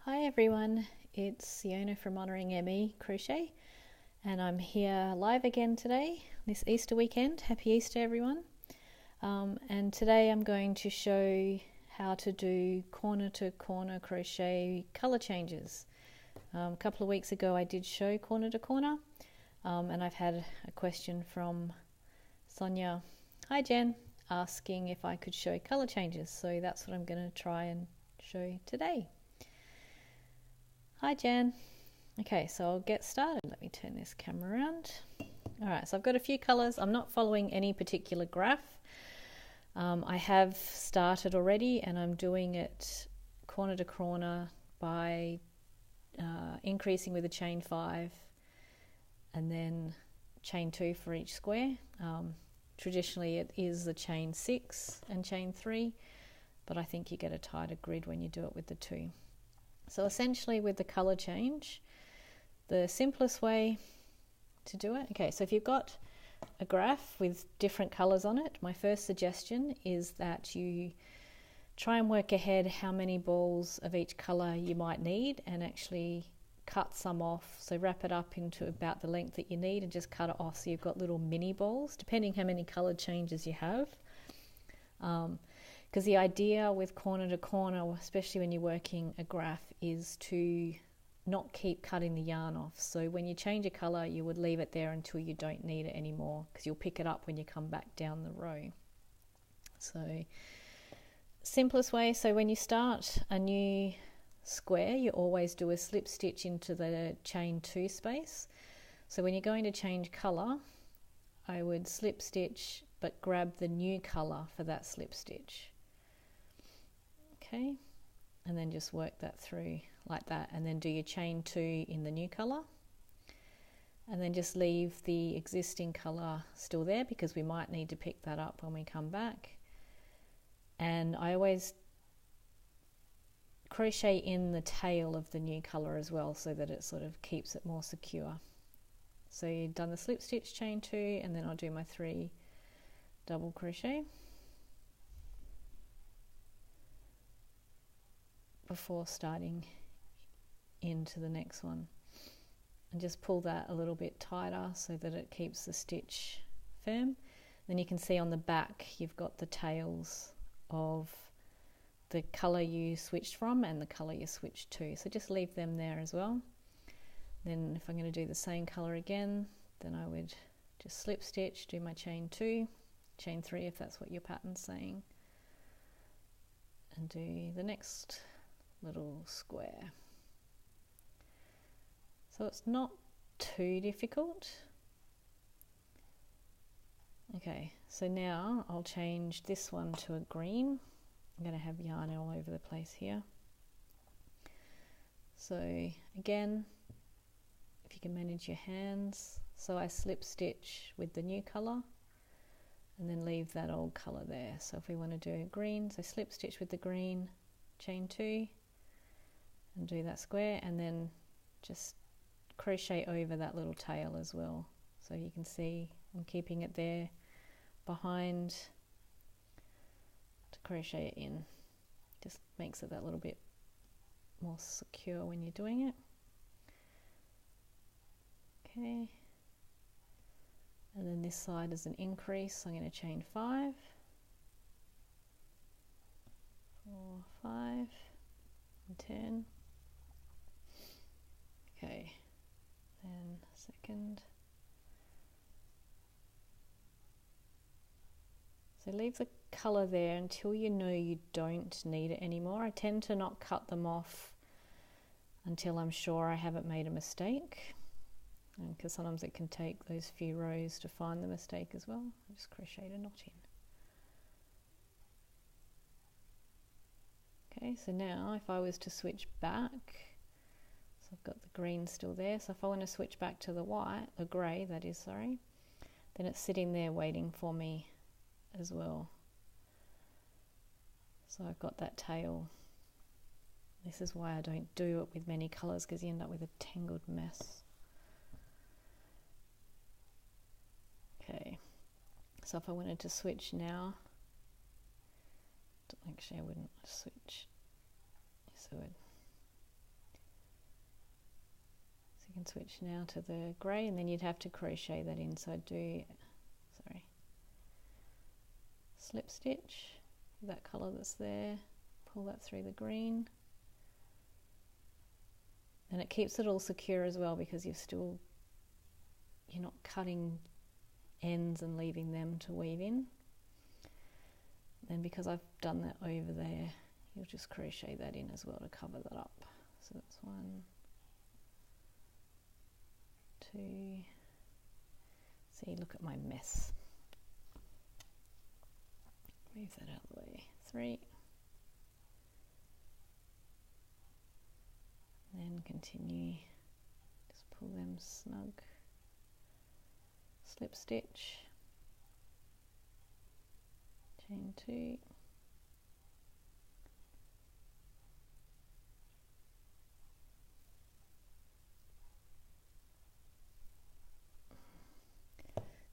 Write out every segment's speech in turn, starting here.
Hi everyone, it's Fiona from Honouring ME Crochet, and I'm here live again today, this Easter weekend. Happy Easter everyone. And today I'm going to show how to do corner to corner crochet colour changes. A couple of weeks ago I did show corner to corner, and I've had a question from Sonia, hi Jen, asking if I could show colour changes, so that's what I'm going to try and show today. Hi Jan. Okay, so I'll get started. Let me turn this camera around. Alright, so I've got a few colours. I'm not following any particular graph. I have started already and I'm doing it corner to corner by increasing with a chain 5 and then chain 2 for each square. Traditionally it is the chain 6 and chain 3, but I think you get a tighter grid when you do it with the 2. So essentially with the colour change, the simplest way to do it, okay, so if you've got a graph with different colours on it, my first suggestion is that you try and work ahead how many balls of each colour you might need and actually cut some off. So wrap it up into about the length that you need and just cut it off so you've got little mini balls, depending how many colour changes you have. Because the idea with corner to corner, especially when you're working a graph, is to not keep cutting the yarn off. So when you change a colour, you would leave it there until you don't need it anymore, because you'll pick it up when you come back down the row. So simplest way, so when you start a new square, you always do a slip stitch into the chain 2 space. So when you're going to change colour, I would slip stitch but grab the new colour for that slip stitch. Okay, and then just work that through like that, and then do your chain 2 in the new colour, and then just leave the existing colour still there because we might need to pick that up when we come back. And I always crochet in the tail of the new colour as well, so that it sort of keeps it more secure. So you've done the slip stitch, chain 2, and then I'll do my 3 double crochet before starting into the next one, and just pull that a little bit tighter so that it keeps the stitch firm. Then you can see on the back you've got the tails of the colour you switched from and the colour you switched to, so just leave them there as well. Then if I'm going to do the same colour again, then I would just slip stitch, do my chain 2, chain 3 if that's what your pattern's saying, and do the next little square. So it's not too difficult. Okay, so now I'll change this one to a green. I'm going to have yarn all over the place here. So again, if you can manage your hands, so I slip stitch with the new colour and then leave that old colour there. So if we want to do a green, so slip stitch with the green, chain 2 and do that square, and then just crochet over that little tail as well. So you can see I'm keeping it there behind to crochet it in. Just makes it that little bit more secure when you're doing it. Okay, and then this side is an increase, so I'm going to chain 5, 4, 5 and 10. Okay, then second. So leave the colour there until you know you don't need it anymore. I tend to not cut them off until I'm sure I haven't made a mistake, because sometimes it can take those few rows to find the mistake as well. I just crocheted a knot in. Okay, so now if I was to switch back, so I've got the green still there, so if I want to switch back to the white, the grey that is, sorry, then it's sitting there waiting for me as well. So I've got that tail. This is why I don't do it with many colours, because you end up with a tangled mess. Okay, so if I wanted to switch now, actually I wouldn't switch, so can switch now to the grey, and then you'd have to crochet that in. So I'd do, slip stitch, that colour that's there, pull that through the green. And it keeps it all secure as well, because you're not cutting ends and leaving them to weave in. Then because I've done that over there, you'll just crochet that in as well to cover that up. So that's 1, 2, see, look at my mess. Move that out of the way. 3. Then continue, just pull them snug, slip stitch, chain 2,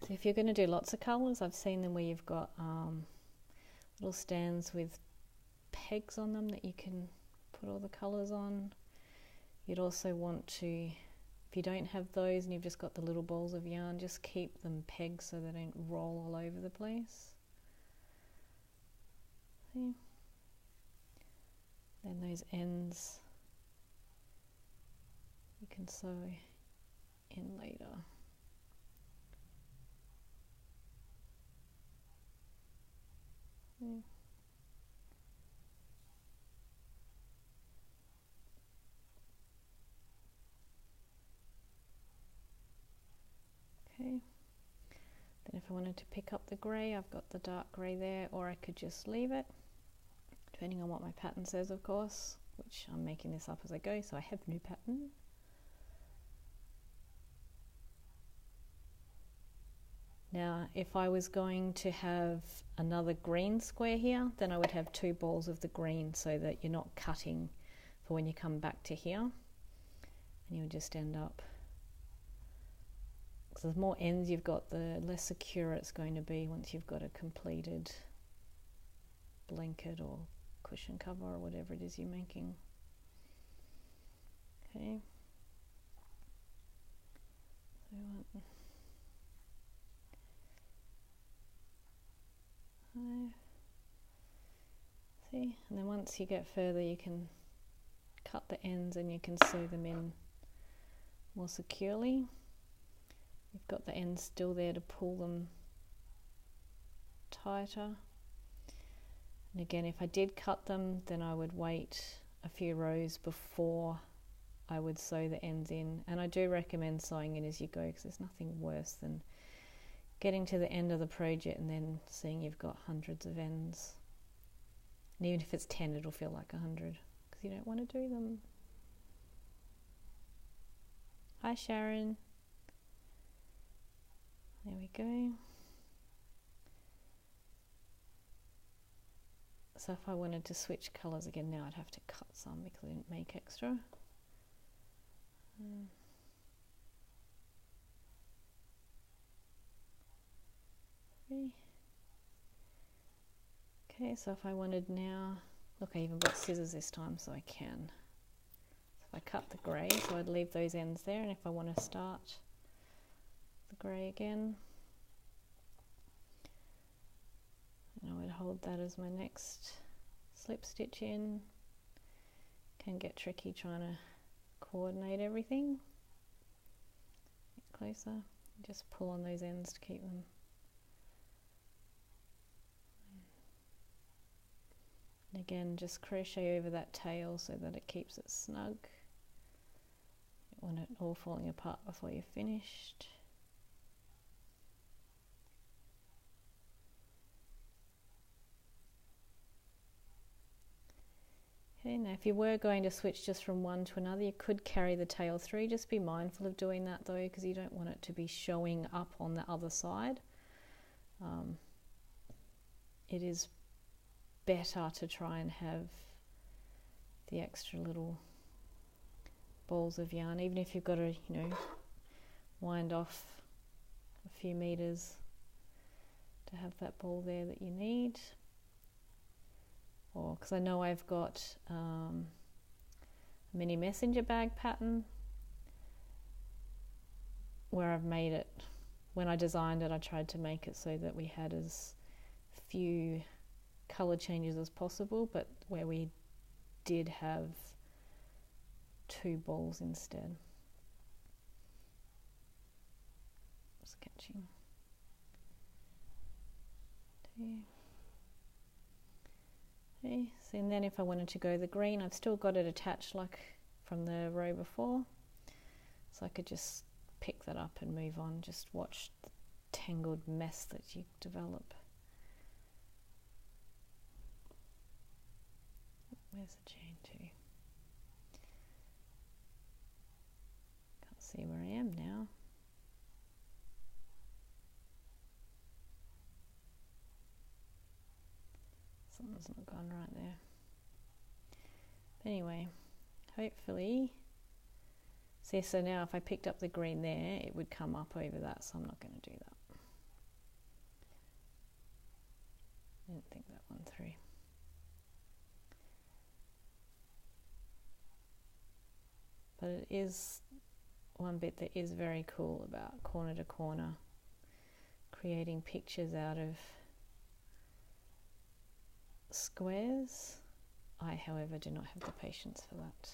so if you're going to do lots of colours, I've seen them where you've got little stands with pegs on them that you can put all the colours on. You'd also want to, if you don't have those and you've just got the little balls of yarn, just keep them pegged so they don't roll all over the place. See? Then those ends you can sew in later. See? Okay, then if I wanted to pick up the grey, I've got the dark grey there, or I could just leave it, depending on what my pattern says, of course, which I'm making this up as I go, so I have no pattern. Now, if I was going to have another green square here, then I would have 2 balls of the green so that you're not cutting for when you come back to here, and you'll just end up, because the more ends you've got, the less secure it's going to be once you've got a completed blanket or cushion cover or whatever it is you're making. Okay. So see, and then once you get further, you can cut the ends and you can sew them in more securely. You've got the ends still there to pull them tighter. And again, if I did cut them, then I would wait a few rows before I would sew the ends in. And I do recommend sewing in as you go, because there's nothing worse than getting to the end of the project and then seeing you've got hundreds of ends. And even if it's 10, it'll feel like 100, because you don't want to do them. Hi Sharon. There we go. So if I wanted to switch colours again now, I'd have to cut some because I didn't make extra. Okay, so if I wanted now, look, I even got scissors this time so I can. So if I cut the grey, so I'd leave those ends there, and if I want to start the grey again, and I would hold that as my next slip stitch in. Can get tricky trying to coordinate everything. Get closer, just pull on those ends to keep them. And again, just crochet over that tail so that it keeps it snug. You don't want it all falling apart before you're finished. Okay, now if you were going to switch just from one to another, you could carry the tail through. Just be mindful of doing that though, because you don't want it to be showing up on the other side. It is better to try and have the extra little balls of yarn, even if you've got to, you know, wind off a few meters to have that ball there that you need. Or because I know I've got a mini messenger bag pattern where I've made it, when I designed it, I tried to make it so that we had as few color changes as possible, but where we did have 2 balls instead. Sketching 2. Okay, so and then if I wanted to go the green, I've still got it attached like from the row before, so I could just pick that up and move on. Just watch the tangled mess that you develop. Where's the chain to? Can't see where I am now. Something's not gone right there. But anyway, hopefully, see, so now if I picked up the green there, it would come up over that, so I'm not going to do that. I didn't think that one through. But it is one bit that is very cool about corner to corner, creating pictures out of squares. I, however, do not have the patience for that.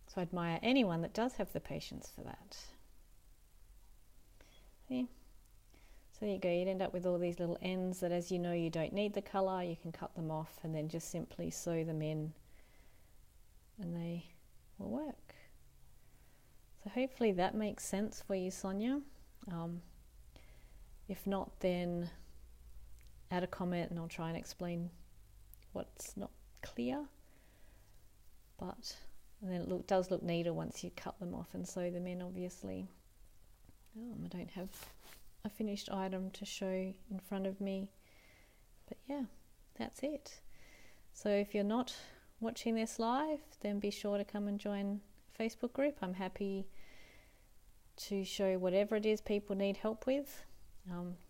So I admire anyone that does have the patience for that. See? So there you go, you'd end up with all these little ends that, as you know, you don't need the colour, you can cut them off and then just simply sew them in and they will work. So hopefully that makes sense for you, Sonia. If not, then add a comment and I'll try and explain what's not clear. But and then it does look neater once you cut them off and sew them in, obviously. I don't have a finished item to show in front of me. But yeah, that's it. So if you're not watching this live, then be sure to come and join the Facebook group. I'm happy to show whatever it is people need help with,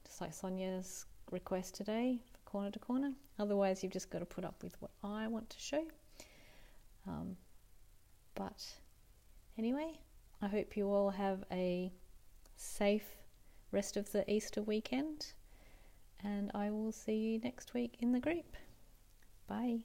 just like Sonia's request today for corner to corner. Otherwise, you've just got to put up with what I want to show. But anyway, I hope you all have a safe rest of the Easter weekend, and I will see you next week in the group. Bye.